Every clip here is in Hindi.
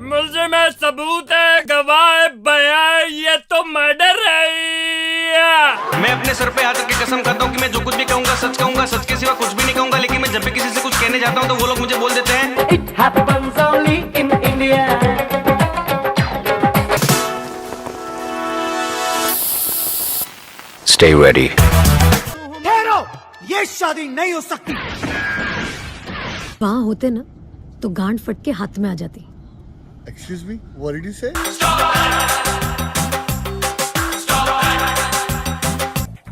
मुझे में सबूत है, गवाह है, बयां है, ये तो मर्डर है। मैं अपने सर पे हाथ रख के कसम खाता हूँ कि मैं जो कुछ भी कहूँगा सच के सिवा कुछ भी नहीं कहूँगा। लेकिन मैं जब भी किसी से कुछ कहने जाता हूँ तो वो लोग मुझे बोल देते हैं It happens only in India. Stay ready. ठहरो, ये शादी नहीं हो सकती। वहाँ होते ना तो गांड फट के हाथ में आ जाती। Excuse me, what did you say?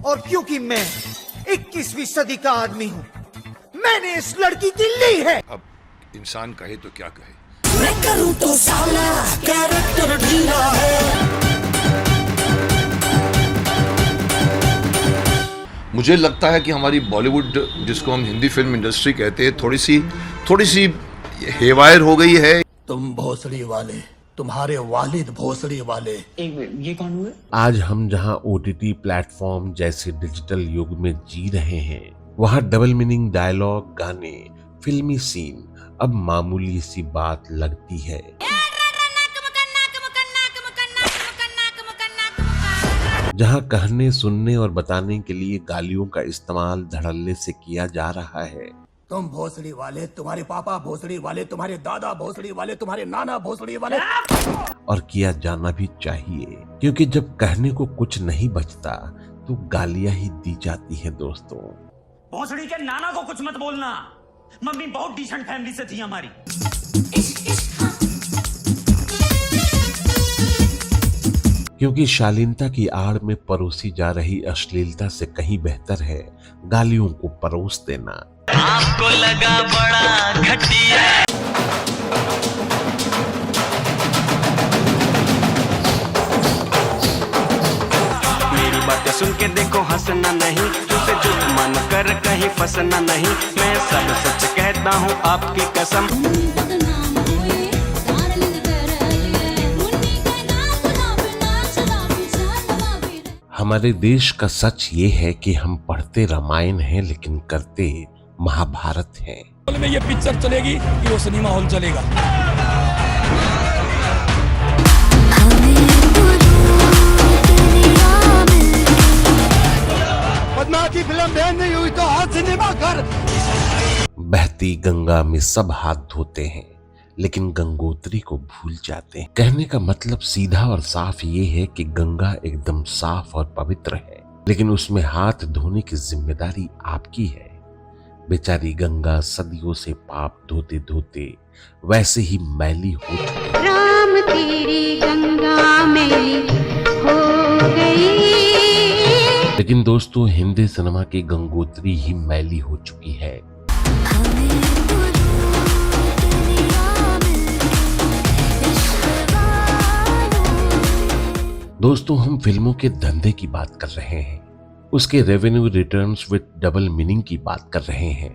और क्योंकि मैं 21वीं सदी का आदमी हूँ, मैंने इस लड़की की ली है। अब इंसान कहे तो क्या कहे। मैं करूँ तो साला कैरेक्टर ढीला है। मुझे लगता है कि हमारी बॉलीवुड, जिसको हम हिंदी फिल्म इंडस्ट्री कहते हैं, थोड़ी सी हेवायर हो गई है। तुम भोसड़ी वाले, तुम्हारे वालिद भोसड़ी वाले। ये कौन हुए? आज हम जहां OTT प्लेटफॉर्म जैसे डिजिटल युग में जी रहे हैं, वहां डबल मीनिंग डायलॉग, गाने, फिल्मी सीन अब मामूली सी बात लगती है। जहां कहने, सुनने और बताने के लिए गालियों का इस्तेमाल धड़ल्ले से किया जा रहा है। तुम भोसड़ी वाले, तुम्हारे पापा भोसड़ी वाले, तुम्हारे दादा भोसड़ी वाले, तुम्हारे नाना भोसड़ी वाले। और किया जाना भी चाहिए, क्योंकि जब कहने को कुछ नहीं बचता तो गालियां ही दी जाती हैं दोस्तों। भोसड़ी के नाना को कुछ मत बोलना, मम्मी बहुत डिसेंट फैमिली से थी हमारी। क्योंकि शालीनता की आड़ में परोसी जा रही अश्लीलता से कहीं बेहतर है गालियों को परोस देना। आपको लगा बड़ा घटिया। मेरी बातें सुन के देखो, हंसना नहीं, तुझसे झूठ मन कर कहीं फंसना नहीं। मैं सब सच कहता हूँ आपकी कसम। हमारे देश का सच ये है कि हम पढ़ते रामायण हैं लेकिन करते महाभारत हैं। में ये पिक्चर चलेगी कि वो सिनेमा हॉल चलेगा। पद्मा की फिल्म बैन नहीं हुई तो आज सिनेमा घर। बहती गंगा में सब हाथ धोते हैं लेकिन गंगोत्री को भूल जाते हैं। कहने का मतलब सीधा और साफ ये है कि गंगा एकदम साफ और पवित्र है, लेकिन उसमें हाथ धोने की जिम्मेदारी आपकी है। बेचारी गंगा सदियों से पाप धोते धोते वैसे ही मैली हो चुकी है। राम तेरी गंगा मैली हो गई। लेकिन दोस्तों, हिंदी सिनेमा की गंगोत्री ही मैली हो चुकी है। दोस्तों, हम फिल्मों के धंधे की बात कर रहे हैं, उसके revenue returns with double meaning की बात कर रहे हैं।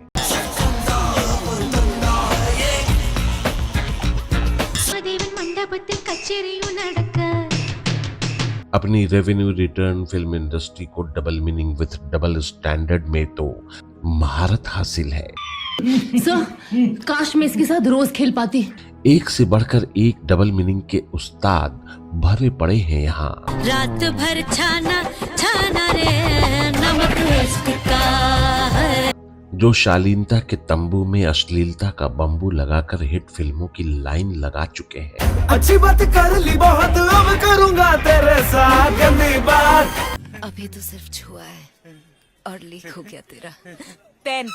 अपनी रेवेन्यू रिटर्न फिल्म इंडस्ट्री को double meaning with double standard में तो महारत हासिल है। सर, काश मैं इसके साथ रोज खेल पाती। एक से बढ़कर एक डबल मीनिंग के उस्ताद भरे पड़े हैं यहाँ। रात भर छाना छाना रे नमक का है। जो शालीनता के तंबू में अश्लीलता का बम्बू लगाकर हिट फिल्मों की लाइन लगा चुके हैं। अच्छी बात कर ली बहुत, अब करूंगा तेरे साथ गंदी बात। अभी तो सिर्फ छुआ है और लीक हो गया तेरा पेन।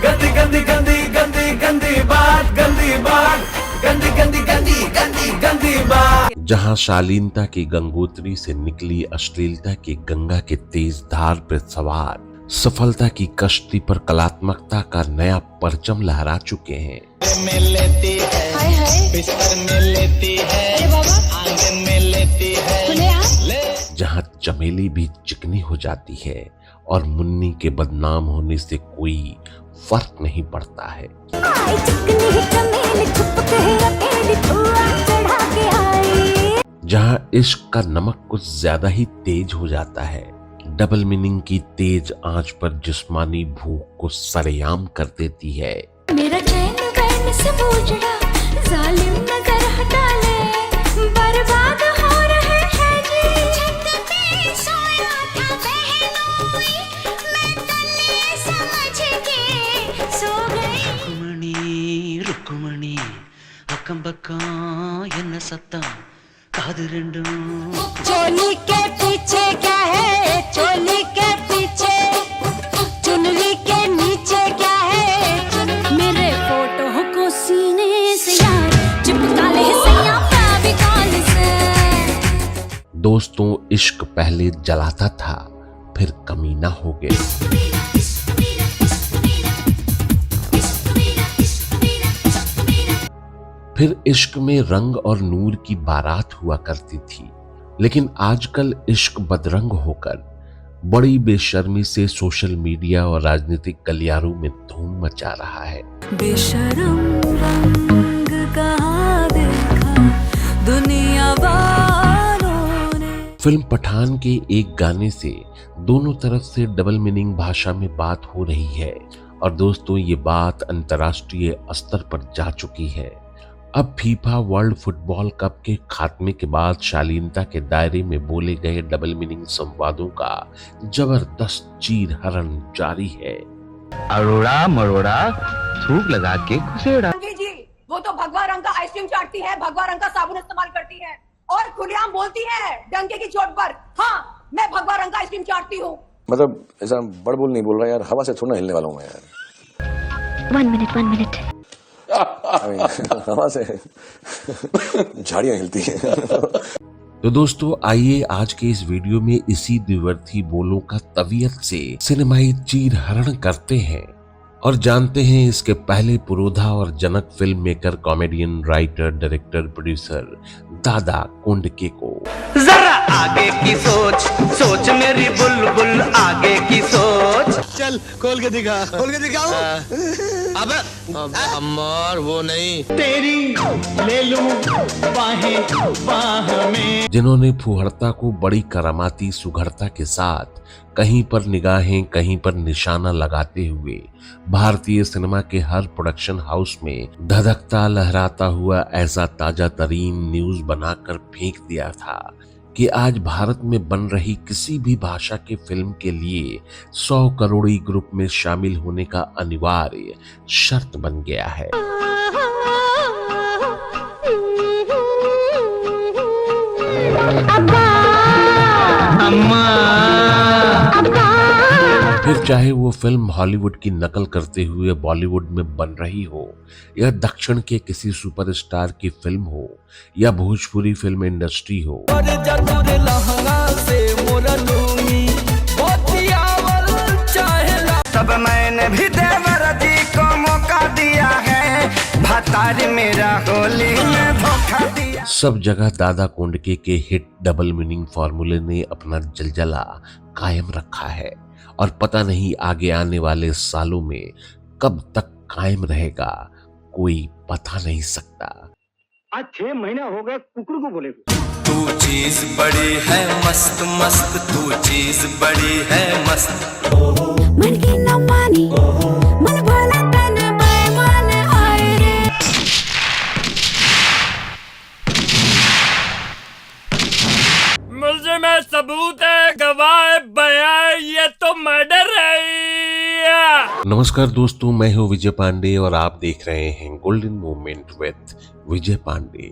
गंदी गंदी गंदी गंदी गंदी बात, गंदी बात, गंदी गंदी गंदी गंदी गंदी बात। जहाँ शालीनता की गंगोत्री से निकली अश्लीलता की गंगा के तेज धार पर सवार सफलता की कश्ती पर कलात्मकता का नया परचम लहरा चुके हैं। में लेती है, बिस्तर में लेती है, आंगन में लेती है। जहाँ चमेली भी चिकनी हो जाती है और मुन्नी के बदनाम होने से कोई फर्क नहीं पड़ता है। जहाँ इश्क का नमक कुछ ज्यादा ही तेज हो जाता है, डबल मीनिंग की तेज आंच पर जिस्मानी भूख को सरेआम कर देती है। मेरा चैन वैन से उजड़ा, जालिम नजर பக்கம் பக்கம் என்ன சத்தம் காது ரெண்டும் चोली के पीछे क्या है चोली के पीछे चुनरी के नीचे क्या है मेरे फोटो को सीने से यार चिपका ले सैया फेविकॉल से। दोस्तों, इश्क पहले जलाता था, फिर कमीना हो गया। फिर इश्क में रंग और नूर की बारात हुआ करती थी, लेकिन आजकल इश्क बदरंग होकर बड़ी बेशर्मी से सोशल मीडिया और राजनीतिक गलियारों में धूम मचा रहा है। बेशरम रंग कहाँ देखा दुनिया वालों ने। फिल्म पठान के एक गाने से दोनों तरफ से डबल मीनिंग भाषा में बात हो रही है और दोस्तों, ये बात अंतर्राष्ट्रीय स्तर पर जा चुकी है। अब फीफा वर्ल्ड फुटबॉल कप के खात्मे के बाद शालीनता के दायरे में बोले गए डबल मीनिंग संवादों का जबरदस्त चीर हरण जारी है। अरोड़ा मरोड़ा थूक लगा के घुसेड़ा। जी वो तो भगवा रंग का आइसक्रीम चाटती है, भगवा रंग का साबुन इस्तेमाल करती है और खुलेआम बोलती है डंके की चोट पर, हाँ मैं भगवा रंग का आइसक्रीम चाटती हूँ। मतलब ऐसा बड़ बोल नहीं बोल रहा यार, हवा से थोड़ा हिलने वाला हूँ मैं यार। 1 मिनट हवा से झाड़ियां हिलती हैं। तो दोस्तों, आइए आज के इस वीडियो में इसी द्विवर्थी बोलों का तवीयत से सिनेमाई चीर हरण करते हैं और जानते हैं इसके पहले पुरोधा और जनक film maker, comedian, writer, director, producer Dada Kondke को। जरा आगे की सोच सोच मेरी बुलबुल आगे की सोच। चल खोल के दिखाओ। अबे अम्मार वो नहीं तेरी ले लूं बाहें में। जिन्होंने फुहड़ता को बड़ी करामाती सुघड़ता के साथ कहीं पर निगाहें कहीं पर निशाना लगाते हुए भारतीय सिनेमा के हर प्रोडक्शन हाउस में धधकता लहराता हुआ ऐसा ताजा तरीन न्यूज बनाकर फेंक दिया था कि आज भारत में बन रही किसी भी भाषा के फिल्म के लिए 100 करोड़ी ग्रुप में शामिल होने का अनिवार्य शर्त बन गया है। फिर चाहे वो फिल्म हॉलीवुड की नकल करते हुए बॉलीवुड में बन रही हो या दक्षिण के किसी सुपरस्टार की फिल्म हो या भोजपुरी फिल्म इंडस्ट्री हो। तब मैंने भी देवर जी को मौका दिया है, भतारी मेरा होली में धोखा दिया। सब जगह दादा कोंडके के हिट डबल मीनिंग फॉर्मूले ने अपना जलजला कायम रखा है और पता नहीं आगे आने वाले सालों में कब तक कायम रहेगा, कोई बता नहीं सकता। आज 6 महीना हो गए कुकड़ू को बोले। तू चीज बड़ी है मस्त मस्त, तू चीज बड़ी है मस्त। मन की न मानी मन भोला तन बेईमान हाय रे। मुल्ज़िम है, सबूत है, गवाह है, बयान, ये तो मर्डर है। नमस्कार दोस्तों, मैं हूं विजय पांडे और आप देख रहे हैं golden moment with Vijay Pandey.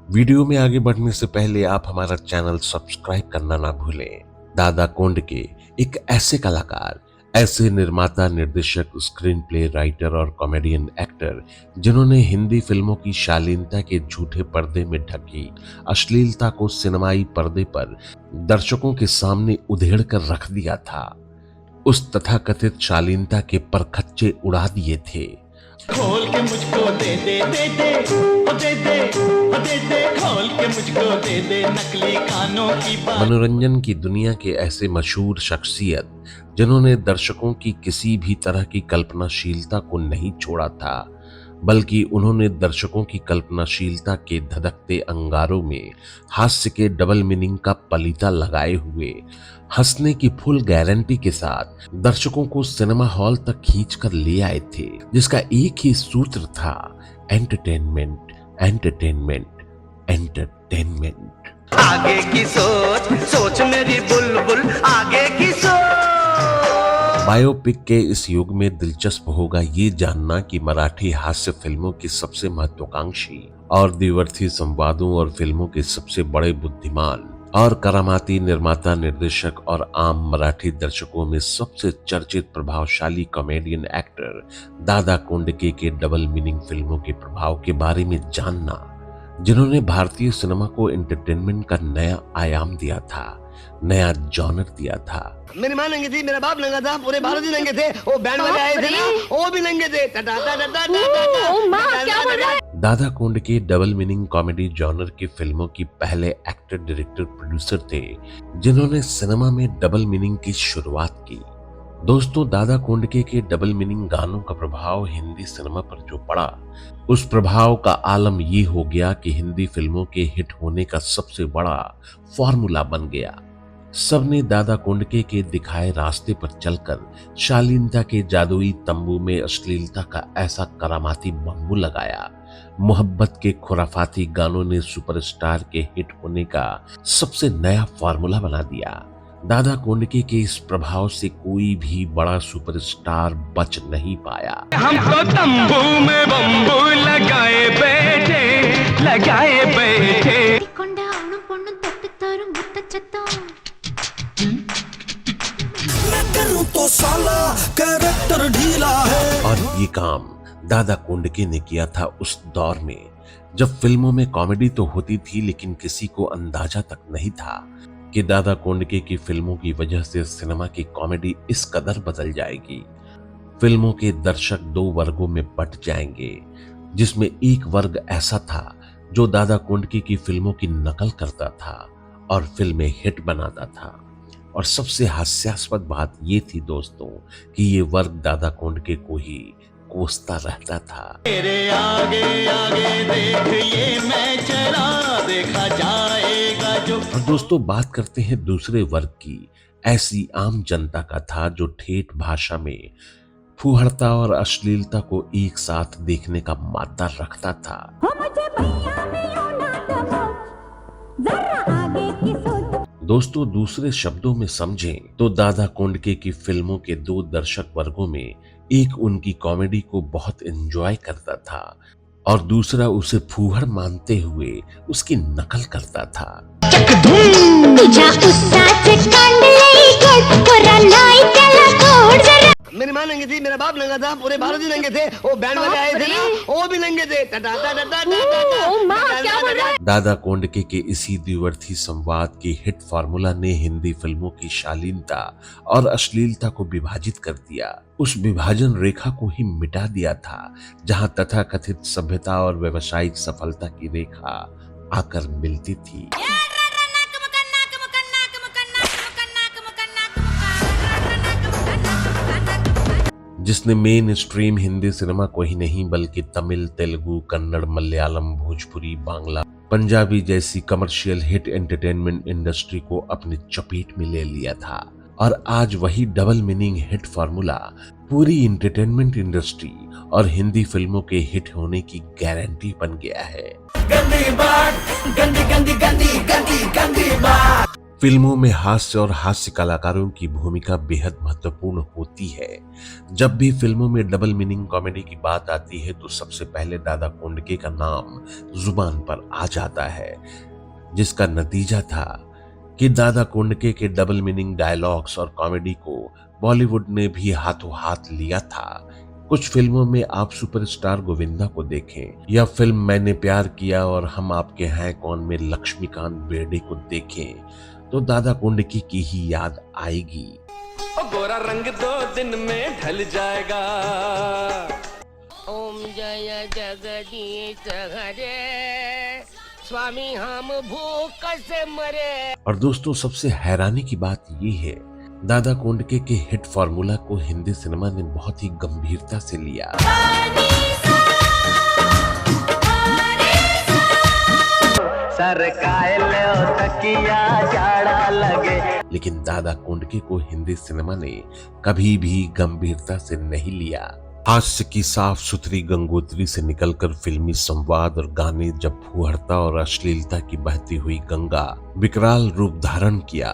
Video में आगे बढ़ने से पहले आप हमारा चैनल सब्सक्राइब करना ना भूलें। दादा कोंडके एक ऐसे कलाकार, ऐसे निर्माता, निर्देशक, स्क्रीन प्ले राइटर और कॉमेडियन एक्टर जिन्होंने हिंदी फिल्मों की शालीनता के झूठे पर्दे में ढकी अश्लीलता को सिनेमाई पर्दे पर दर्शकों के सामने उधेड़ कर रख दिया था। उस तथाकथित शालीनता के परखच्चे उड़ा दिए थे। खोल के मुझको दे दे दे दे ओ दे दे ओ दे दे खोल के मुझको दे दे नकली कानों की बात। मनोरंजन की दुनिया के ऐसे मशहूर शख्सियत जिन्होंने दर्शकों की किसी भी तरह की कल्पनाशीलता को नहीं छोड़ा था, बल्कि उन्होंने दर्शकों की कल्पनाशीलता के धधकते अंगारों में हास्य के डबल मीनिंग का पलीता लगाए हुए हंसने की फुल गारंटी के साथ दर्शकों को सिनेमा हॉल तक खींच कर ले आए थे, जिसका एक ही सूत्र था, एंटरटेनमेंट एंटरटेनमेंट एंटरटेनमेंट। आगे की सोच सोच मेरी बुलबुल आगे की सोच। बायोपिक के इस युग में दिलचस्प होगा ये जानना कि मराठी हास्य फिल्मों की सबसे महत्वाकांक्षी और द्विअर्थी संवादों और फिल्मों के सबसे बड़े बुद्धिमान और करामाती निर्माता, निर्देशक और आम मराठी दर्शकों में सबसे चर्चित प्रभावशाली कॉमेडियन एक्टर दादा कोंडके के डबल मीनिंग फिल्मों के प्रभाव के बारे में जानना, जिन्होंने भारतीय सिनेमा को एंटरटेनमेंट का नया आयाम दिया था, नया जॉनर दिया था। मेरी माँ नंगे थी, मेरा बाप नंगा था, पूरे भारत ही नंगे थे, वो बैंड वाले आए थे ना, वो भी नंगे थे। Dada Kondke double meaning comedy genre की फिल्मों की पहले एक्टर, डायरेक्टर, प्रोड्यूसर थे जिन्होंने सिनेमा में डबल मीनिंग की शुरुआत की। दोस्तों, दादा कोंडके के डबल मीनिंग गानों का प्रभाव हिंदी सिनेमा पर जो पड़ा, उस प्रभाव का आलम ये हो गया कि हिंदी फिल्मों के हिट होने का सबसे बड़ा फॉर्मूला बन गया। सबने दादा कोंडके के दिखाए रास्ते पर चलकर शालीनता के जादुई तंबू में अश्लीलता का ऐसा करामाती बम्बू लगाया। मोहब्बत के खुराफाती गानों ने सुपरस्टार के हिट होने का सबसे नया फॉर्मूला बना दिया। दादा कोंडके के इस प्रभाव से कोई भी बड़ा सुपरस्टार बच नहीं पाया। हम तो तंबू में बम्बू लगाए बैठे तो साला कैरेक्टर ढीला है। और ये काम दादा कोंडके ने किया था उस दौर में जब फिल्मों में कॉमेडी तो होती थी, लेकिन किसी को अंदाजा तक नहीं था कि दादा कोंडके की फिल्मों की वजह से सिनेमा की कॉमेडी इस कदर बदल जाएगी। फिल्मों के दर्शक दो वर्गों में बंट जाएंगे, जिसमें एक वर्ग ऐसा था जो दादा कोंडके की फिल्मों की नकल करता था और फिल्में हिट बनाता था। और सबसे हास्यास्पद बात ये थी दोस्तों कि ये वर्ग दादा कोंडके को ही कोसता रहता था। तेरे आगे आगे देख ये मैं चला, देखा जाएगा जो। और दोस्तों, बात करते हैं दूसरे वर्ग की, ऐसी आम जनता का था जो ठेठ भाषा में फूहड़ता और अश्लीलता को एक साथ देखने का मादा रखता था। दोस्तों, दूसरे शब्दों में समझें तो दादा कोंडके की फिल्मों के दो दर्शक वर्गों में एक उनकी कॉमेडी को बहुत एंजॉय करता था और दूसरा उसे फूहड़ मानते हुए उसकी नकल करता था। मेरी माँ नंगी थी, मेरा बाप नंगा था, पूरे भारत ही नंगे थे, वो बैंड वाले आए थे ना, वो भी नंगे थे। दादा कोंडके के इसी द्विअर्थी संवाद की हिट फार्मूला ने हिंदी फिल्मों की शालीनता और अश्लीलता को विभाजित कर दिया। उस विभाजन रेखा को ही मिटा दिया था जहां तथाकथित सभ्यता और व्यावसायिक सफलता की रेखा आकर मिलती थी। जिसने मेन स्ट्रीम हिंदी सिनेमा को ही नहीं बल्कि तमिल, तेलुगु, कन्नड़, मलयालम, भोजपुरी, बांग्ला, पंजाबी जैसी कमर्शियल हिट एंटरटेनमेंट इंडस्ट्री को अपनी चपेट में ले लिया था। और आज वही डबल मीनिंग हिट फार्मूला पूरी एंटरटेनमेंट इंडस्ट्री और हिंदी फिल्मों के हिट होने की गारंटी बन गया है। गंदी बात, गंदी गंदी गंदी गंदी गंदी बात। फिल्मों में हास्य और हास्य कलाकारों की भूमिका बेहद महत्वपूर्ण होती है। जब भी फिल्मों में डबल मीनिंग कॉमेडी की बात आती है तो सबसे पहले दादा कोंडके का नाम जुबान पर आ जाता है, जिसका नतीजा था कि दादा कोंडके के डबल मीनिंग डायलॉग्स और कॉमेडी को बॉलीवुड ने भी हाथों हाथ लिया था। कुछ फिल्मों में आप सुपरस्टार गोविंदा को देखें या फिल्म मैंने प्यार किया और हम आपके हैं कौन में लक्ष्मीकांत बेर्डे को देखें तो दादा कोंडके की ही याद आएगी। गोरा रंग 2 दिन में ढल जाएगा। ओम जय जगदीश हरे, स्वामी हम भूख से मरे। और दोस्तों, सबसे हैरानी की बात ये है, दादा कोंडके के हिट फार्मूला को हिंदी सिनेमा ने बहुत ही गंभीरता से लिया। लेकिन दादा कोंडके को हिंदी सिनेमा ने कभी भी गंभीरता से नहीं लिया। हास्य की साफ सुथरी गंगोत्री से निकलकर फिल्मी संवाद और गाने जब फूहड़ता और अश्लीलता की बहती हुई गंगा विकराल रूप धारण किया,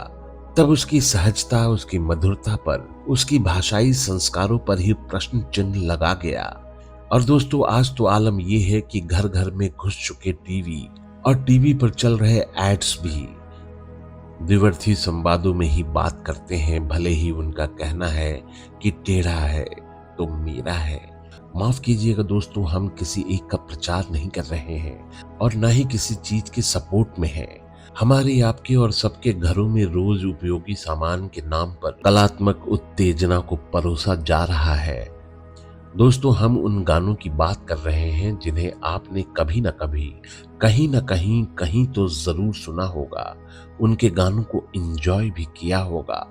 तब उसकी सहजता, उसकी मधुरता पर, उसकी भाषाई संस्कारों पर ही प्रश्न चिन्ह लगा गया। और दोस्तों, आज तो आलम यह है कि घर घर में घुस चुके टीवी और टीवी पर चल रहे एड्स भी द्विवर्थी संवादों में ही बात करते हैं, भले ही उनका कहना है कि टेढ़ा है तो मेरा है। माफ कीजिएगा दोस्तों, हम किसी एक का प्रचार नहीं कर रहे हैं और न ही किसी चीज के सपोर्ट में हैं। हमारे, आपके और सबके घरों में रोज उपयोगी सामान के नाम पर कलात्मक उत्तेजना को परोसा जा रहा है। दोस्तों, हम उन गानों की बात कर रहे हैं जिन्हें आपने कभी न कभी, कहीं न कहीं, कहीं तो जरूर सुना होगा, उनके गानों को एंजॉय भी किया होगा।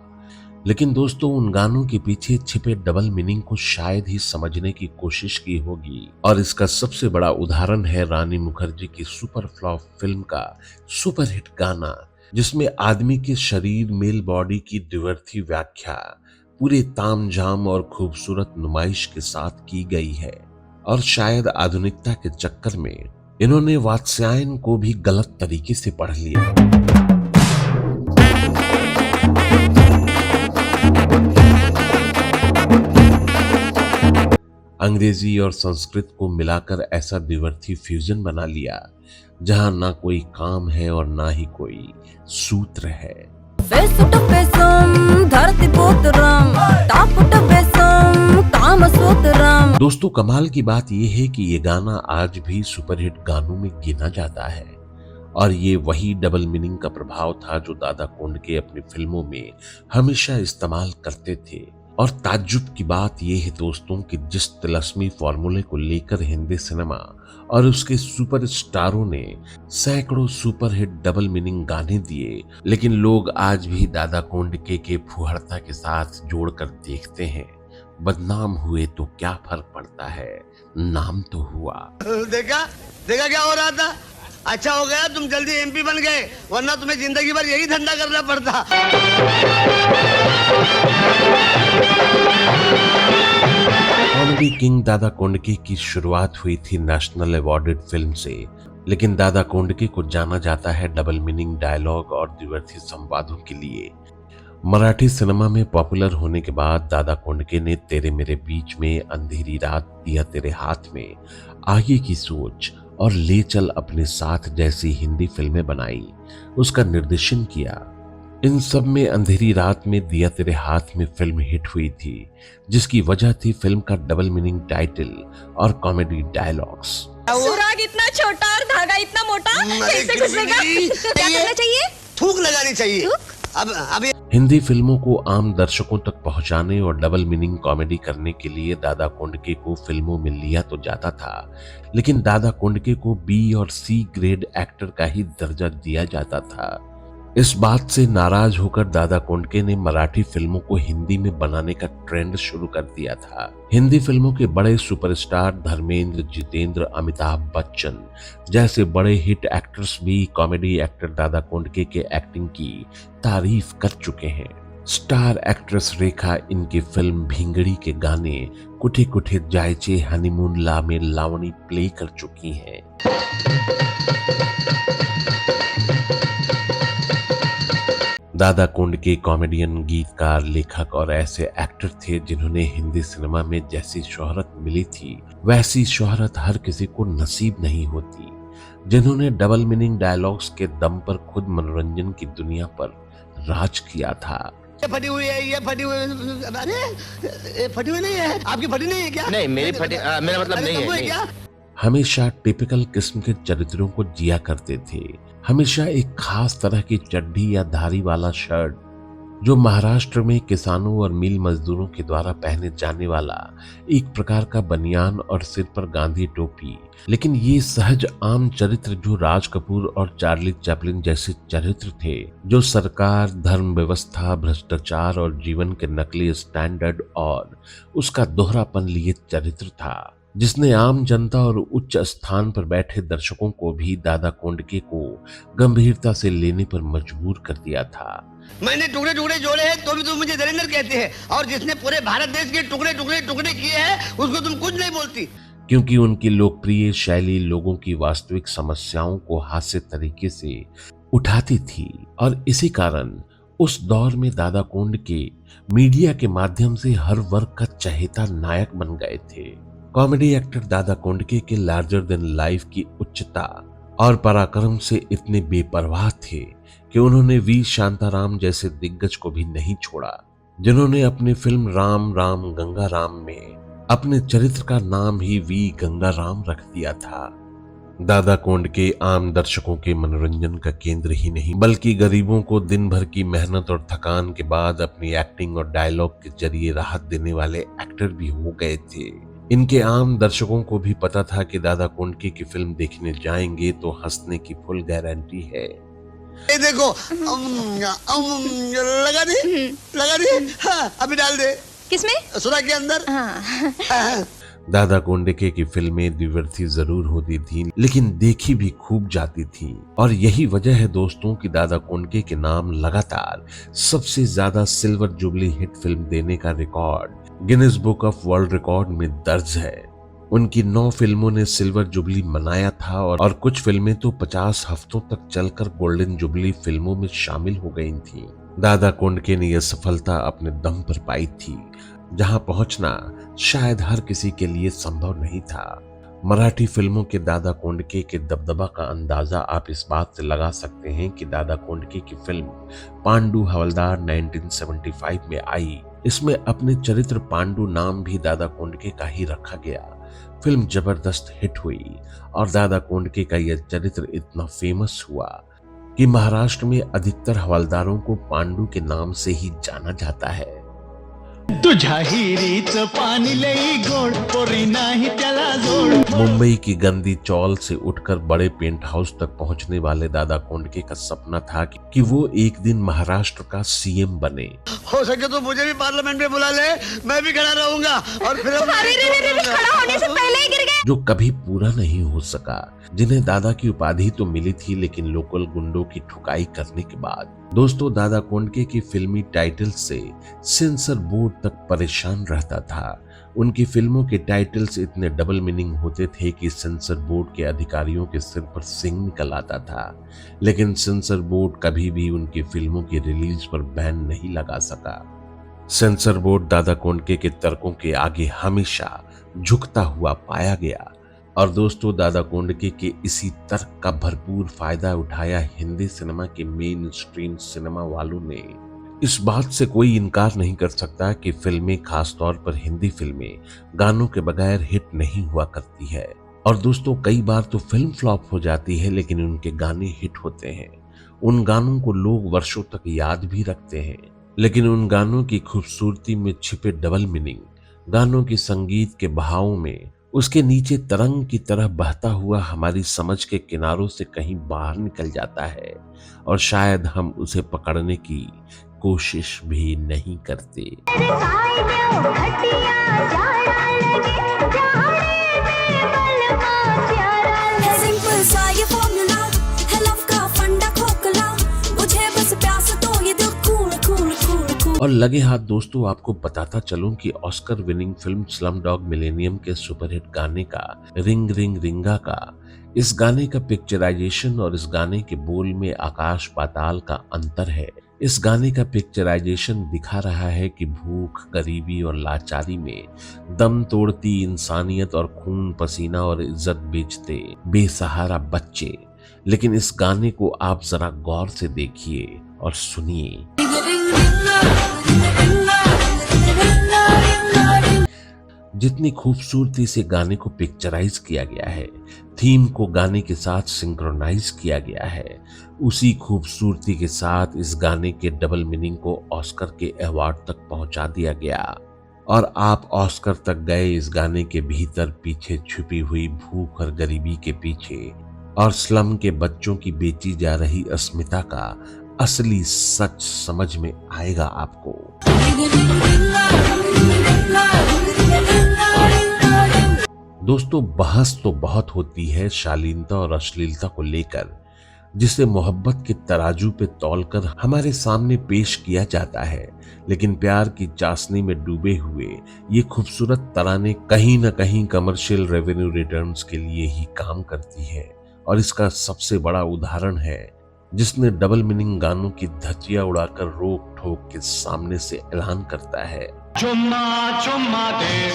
लेकिन दोस्तों, उन गानों के पीछे छिपे डबल मीनिंग को शायद ही समझने की कोशिश की होगी। और इसका सबसे बड़ा उदाहरण है रानी मुखर्जी की सुपर फ्लॉप फिल्म का सुपरहिट गाना, जिसमें आदमी के शरीर, मेल बॉडी की द्विवर्थी व्याख्या पूरे तामझाम और खूबसूरत नुमाइश के साथ की गई है। और शायद आधुनिकता के चक्कर में इन्होंने वात्स्यायन को भी गलत तरीके से पढ़ लिया। अंग्रेजी और संस्कृत को मिलाकर ऐसा द्विवर्थी फ्यूजन बना लिया जहां ना कोई काम है और ना ही कोई सूत्र है। दोस्तों, कमाल की बात यह है कि ये गाना आज भी सुपरहिट गानों में गिना जाता है। और ये वही डबल मीनिंग का प्रभाव था जो दादा कोंडके अपनी फिल्मों में हमेशा इस्तेमाल करते थे। और ताज्जुब की बात यह है दोस्तों कि जिस तिलस्मी फॉर्मूले को लेकर हिंदी सिनेमा और उसके सुपरस्टारों ने सैकड़ों सुपरहिट डबल मीनिंग गाने दिए, लेकिन लोग आज भी दादा कोंडके के फुहड़ता के साथ जोड़कर देखते हैं। बदनाम हुए तो क्या फर्क पड़ता है, नाम तो हुआ। देखा क्या हो रहा था। अच्छा हो गया तुम जल्दी एमपी बन गए, वरना तुम्हें जिंदगी भर यही धंधा करना पड़ता। कॉमेडी किंग दादा कोंडके की शुरुआत हुई थी नेशनल अवार्डेड फिल्म से, लेकिन दादा कोंडके को जाना जाता है डबल मीनिंग डायलॉग और द्विवर्थी संवादों के लिए। मराठी सिनेमा में पॉपुलर होने के बाद दादा कोंडके ने तेरे मेरे बीच में, अंधेरी रात, दिया तेरे हाथ में, आगे की सोच और ले चल अपने साथ जैसी हिंदी फिल्में बनाई, उसका निर्देशन किया। इन सब में अंधेरी रात में, दिया तेरे हाथ में फिल्म हिट हुई थी, जिसकी वजह थी फिल्म का डबल मीनिंग टाइटल और कॉमेडी डायलॉग्स। सुराग इतना छोटा और धागा इतना मोटा, कैसे घुसेगा? क्या करना चाहिए? थूक लगानी चाहिए। अब हिंदी फिल्मों को आम दर्शकों तक पहुंचाने और डबल मीनिंग कॉमेडी करने के लिए दादा कोंडके को फिल्मों में लिया तो जाता था, लेकिन दादा कोंडके को बी और सी ग्रेड एक्टर का ही दर्जा दिया जाता था। इस बात से नाराज होकर दादा कोंडके ने मराठी फिल्मों को हिंदी में बनाने का ट्रेंड शुरू कर दिया था। हिंदी फिल्मों के बड़े सुपरस्टार धर्मेंद्र, जितेंद्र, अमिताभ बच्चन जैसे बड़े हिट एक्टर्स भी कॉमेडी एक्टर दादा कोंडके के एक्टिंग की तारीफ कर चुके हैं। स्टार एक्ट्रेस रेखा इनकी फिल्म भींगड़ी के गाने कुठे कुठे जायचे हनीमून ला में लावणी प्ले कर चुकी हैं। दादा कोंडके कॉमेडियन, गीतकार, लेखक और ऐसे एक्टर थे जिन्होंने हिंदी सिनेमा में जैसी शोहरत मिली थी वैसी शोहरत हर किसी को नसीब नहीं होती, जिन्होंने डबल मीनिंग डायलॉग्स के दम पर खुद मनोरंजन की दुनिया पर राज किया था। ये फटी हुई है, ये फटी हुई, अरे ये फटी हुई नहीं है, आपकी फटी नहीं है क्या? नहीं, मेरी फटी, मेरा मतलब नहीं है। क्या? हमेशा टिपिकल किस्म के चरित्रों को जिया करते थे। हमेशा एक खास तरह की चड्डी या धारी वाला शर्ट, जो महाराष्ट्र में किसानों और मिल मजदूरों के द्वारा पहने जाने वाला एक प्रकार का बनियान और सिर पर गांधी टोपी। लेकिन ये सहज आम चरित्र जो राज कपूर और चार्ली चैपलिन जैसे चरित्र थे, जो सरकार, धर्म व्यवस्था, भ्रष्टाचार और जीवन के नकली स्टैंडर्ड और उसका दोहरापन लिए चरित्र था, जिसने आम जनता और उच्च स्थान पर बैठे दर्शकों को भी दादा कोंडके को गंभीरता से लेने पर मजबूर कर दिया था। मैंने टुकड़े टुकड़े जोड़े हैं तो भी तुम मुझे धीरेन्द्र कहते हैं, और जिसने पूरे भारत देश के टुकड़े टुकड़े टुकड़े किए हैं उसको तुम कुछ नहीं बोलती। क्योंकि उनकी लोकप्रिय शैली लोगों की वास्तविक समस्याओं को हास्य तरीके से उठाती थी और इसी कारण उस दौर में दादा कोंडके मीडिया के माध्यम से हर वर्ग का चहेता नायक बन गए थे। कॉमेडी एक्टर दादा कोंडके के लार्जर देन लाइफ की उच्चता और पराक्रम से इतने बेपरवाह थे कि उन्होंने वी शांताराम जैसे दिग्गज को भी नहीं छोड़ा, जिन्होंने अपनी फिल्म राम राम गंगा राम में अपने चरित्र का नाम ही वी गंगा राम रख दिया था। दादा कोंडके आम दर्शकों के मनोरंजन का केंद्र ही नहीं बल्कि गरीबों को दिन भर की मेहनत और थकान के बाद अपनी एक्टिंग और डायलॉग के जरिए राहत देने वाले एक्टर भी हो गए थे। इनके आम दर्शकों को भी पता था कि दादा कोंडके की फिल्म देखने जाएंगे तो हंसने की फुल गारंटी है। ये देखो लगा दे हाँ, अभी डाल दे। किसमें? सुरा के अंदर। हाँ। दादा कोंडके की फिल्में द्विवर्ती जरूर होती थीं, लेकिन देखी भी खूब जाती थीं और यही वजह है दोस्तों कि दादा कोंडके के नाम लगातार सबसे ज्यादा सिल्वर जुबली हिट फिल्म देने का record Guinness book of world record में दर्ज है। उनकी 9 फिल्मों ने सिल्वर जुबली मनाया था और कुछ फिल्में तो 50 हफ्तों तक चलकर गोल्डन जुबली फिल्मों में शामिल हो गई थीं। दादा कोंडके ने यह सफलता अपने दम पर पाई थी, जहां पहुंचना शायद हर किसी के लिए संभव नहीं था। मराठी फिल्मों के दादा कोंडके के दबदबा का अंदाजा आप इस बात से लगा सकते हैं कि दादा कोंडके की फिल्म पांडु हवलदार 1975 में आई। इसमें अपने चरित्र पांडु नाम भी दादा कोंडके का ही रखा गया। फिल्म जबरदस्त हिट हुई और दादा कोंडके का यह चरित्र इतना फेमस हुआ कि महाराष्ट्र में अधिकतर हवलदारों को पांडु के नाम से ही जाना जाता है। तुझ्या हिरीचं पाणी लई गोड पोरी नाही त्याला जोड। मुंबई की गंदी चौल से उठकर बड़े पेंट हाउस तक पहुंचने वाले दादा कोंडके का सपना था कि वो एक दिन महाराष्ट्र का सीएम बने। हो सके तो मुझे भी पार्लियामेंट में बुला ले, मैं भी खड़ा रहूंगा और फिर खड़ा होने से पहले ही गिर गए। जो कभी पूरा नहीं हो सका, जिन्हें दादा की उपाधि तो मिली थी लेकिन लोकल गुंडों की ठुकाई करने के बाद। दोस्तों, दादा कोंडके की फिल्मी टाइटल से सेंसर बोर्ड तक परेशान रहता था। उनकी फिल्मों के टाइटल्स इतने डबल मीनिंग होते थे कि सेंसर बोर्ड के अधिकारियों के सिर पर सिंग निकल आता था, लेकिन सेंसर बोर्ड कभी भी उनकी फिल्मों की रिलीज पर बैन नहीं लगा सका। सेंसर बोर्ड दादा कोंडके के तर्कों के आगे हमेशा झुकता हुआ पाया गया और दोस्तों, दादा कोंडके के इसी तर्क का भरपूर फायदा उठाया हिंदी सिनेमा के मेन स्ट्रीम सिनेमा वालों ने। इस बात से कोई इनकार नहीं कर सकता कि फिल्में, खासतौर पर हिंदी फिल्में, गानों के बगैर हिट नहीं हुआ करती है। और दोस्तों, कई बार तो फिल्म फ्लॉप हो जाती है लेकिन उनके गाने हिट होते हैं। उन गानों को लोग वर्षों तक याद भी रखते हैं, लेकिन उन गानों की खूबसूरती में छिपे डबल मीनिंग, गानों के संगीत के बहाव में उसके नीचे तरंग की तरह बहता हुआ हमारी समझ के किनारों से कहीं बाहर निकल जाता है और शायद हम उसे पकड़ने की कोशिश भी नहीं करते। और लगे हाथ दोस्तों, आपको बताता चलूं कि Oscar winning film slum dog millennium के सुपरहिट गाने का रिंग रिंग रिंगा का, इस गाने का पिक्चराइजेशन और इस गाने के बोल में आकाश पाताल का अंतर है। इस गाने का पिक्चराइजेशन दिखा रहा है कि भूख, गरीबी और लाचारी में दम तोड़ती इंसानियत और खून पसीना और इज्जत बेचते बेसहारा बच्चे। लेकिन इस गाने को आप जरा गौर से देखिए और सुनिए। जितनी खूबसूरती से गाने को पिक्चराइज किया गया है, थीम को गाने के साथ सिंक्रोनाइज किया गया है, उसी खूबसूरती के साथ इस गाने के डबल मीनिंग को ऑस्कर के अवार्ड तक पहुंचा दिया गया। और आप ऑस्कर तक गए इस गाने के भीतर पीछे छुपी हुई भूख और गरीबी के पीछे और स्लम के बच्चों की बेची जा रही अस्मिता का असली सच समझ में आएगा आपको। दोस्तों, बहस तो बहुत होती है शालीनता और अश्लीलता को लेकर, जिसे मोहब्बत के तराजू पे तौलकर हमारे सामने पेश किया जाता है, लेकिन प्यार की चाशनी में डूबे हुए ये खूबसूरत तराने कहीं न कहीं कमर्शियल रेवेन्यू रिटर्न्स के लिए ही काम करती है। और इसका सबसे बड़ा उदाहरण है जिसने डबल मीनिंग गानों की धज्जियां उड़ाकर रोक ठोक के सामने से ऐलान करता है, चुम्मा चुम्मा दे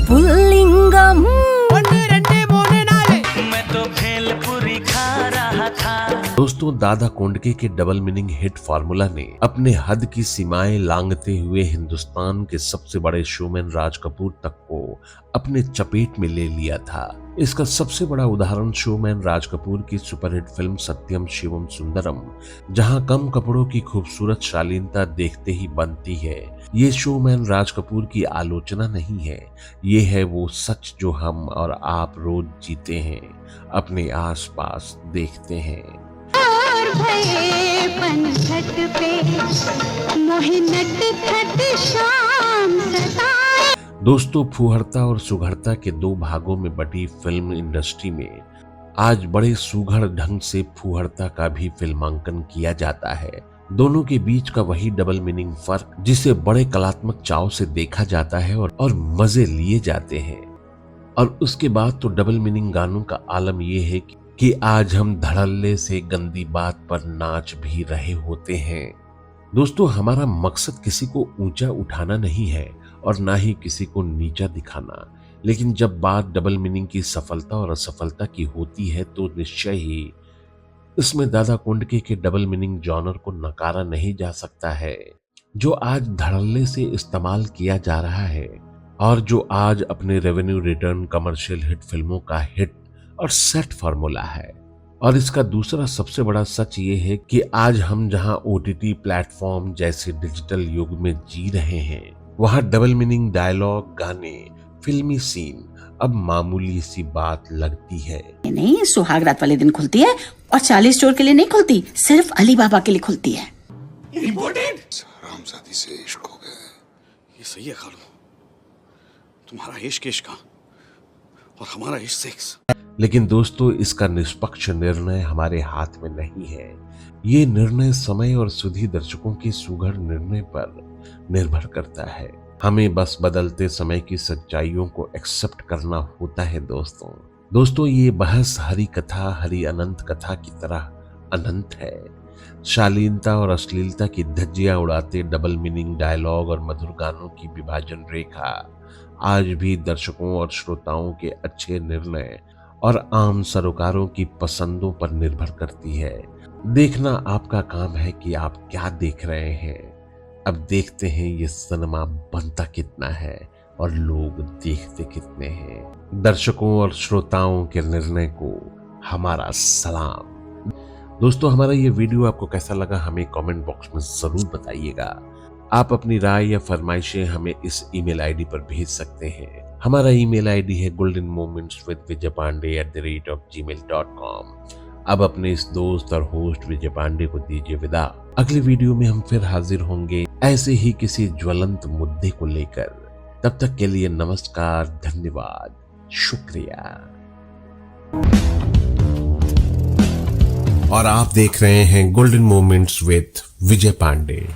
पुल्लिंगम मैं तो भेलपुरी खा रहा था। दोस्तों, दादा कोंडके के डबल मीनिंग हिट फार्मूला ने अपने हद की सीमाएं लांघते हुए हिंदुस्तान के सबसे बड़े शोमैन राज कपूर तक को अपने चपेट में ले लिया था। इसका सबसे बड़ा उदाहरण शोमैन राज कपूर की सुपरहिट फिल्म सत्यम शिवम सुंदरम, जहां कम कपड़ों की खूबसूरत शालीनता देखते ही बनती है। ये शोमैन राज कपूर की आलोचना नहीं है, ये है वो सच जो हम और आप रोज जीते हैं, अपने आसपास देखते हैं। और भये पनघट पे मोहि नटखट शाम सताए। दोस्तों, फूहड़ता और सुघड़ता के दो भागों में बटी फिल्म इंडस्ट्री में आज बड़े सुघड़ ढंग से फूहड़ता का भी फिल्मांकन किया जाता है। दोनों के बीच का वही डबल मीनिंग फर्क जिसे बड़े कलात्मक चाव से देखा जाता है और मजे लिए जाते हैं। और उसके बाद तो डबल मीनिंग गानों का आलम यह है कि आज हम धड़ल्ले से गंदी बात पर नाच भी रहे होते हैं। दोस्तों, हमारा मकसद किसी को ऊंचा उठाना नहीं है और ना ही किसी को नीचा दिखाना, लेकिन जब बात डबल मीनिंग की सफलता और असफलता की होती है तो निश्चय ही इसमें दादा कोंडके के डबल मीनिंग जॉनर को नकारा नहीं जा सकता है, जो आज धड़ल्ले से इस्तेमाल किया जा रहा है और जो आज अपने रेवेन्यू रिटर्न कमर्शियल हिट फिल्मों का हिट और सेट फार्मूला है। और इसका दूसरा सबसे बड़ा सच ये है कि आज हम जहां OTT प्लेटफॉर्म जैसे डिजिटल युग में जी रहे हैं, वहां डबल मीनिंग डायलॉग, गाने, फिल्मी सीन अब मामूली सी बात लगती है। नहीं, सुहागरात वाले दिन खुलती है और 40 स्टोर के लिए नहीं खुलती, सिर्फ अली बाबा के लिए खुलती है। रामजादी से इश्क हो गया। ये सही है खालू, तुम्हारा इश्क इश्क और हमारा इश्क सेक्स। लेकिन दोस्तों, इसका निष्पक्ष निर्णय हमारे हाथ में नहीं है। ये निर्णय समय और सुधी दर्शकों के सुघड़ निर्णय पर निर्भर करता है। हमें बस बदलते समय की सच्चाइयों को एक्सेप्ट करना होता है। दोस्तों, ये बहस हरि कथा, हरि अनंत कथा की तरह अनंत है। शालीनता और अश्लीलता की धज्जियां उड़ाते डबल मीनिंग डायलॉग और मधुर गानों की विभाजन रेखा आज भी दर्शकों और श्रोताओं के अच्छे निर्णय और आम सरोकारों की पसंदों पर निर्भर करती है। देखना आपका काम है कि आप क्या देख रहे हैं। अब देखते हैं ये सिनेमा बनता कितना है और लोग देखते कितने हैं। दर्शकों और श्रोताओं के निर्णय को हमारा सलाम। दोस्तों, हमारा ये वीडियो आपको कैसा लगा हमें कमेंट बॉक्स में जरूर बताइएगा। आप अपनी राय या फरमाइशें हमें इस ईमेल आईडी पर भेज सकते हैं। हमारा ईमेल आईडी है goldenmomentswithvijaypande@gmail.com। अब अपने इस दोस्त और होस्ट विजय पांडे को दीजिए विदा। अगली वीडियो में हम फिर हाजिर होंगे ऐसे ही किसी ज्वलंत मुद्दे को लेकर। तब तक के लिए नमस्कार, धन्यवाद, शुक्रिया। और आप देख रहे हैं golden moments with Vijay Pandey.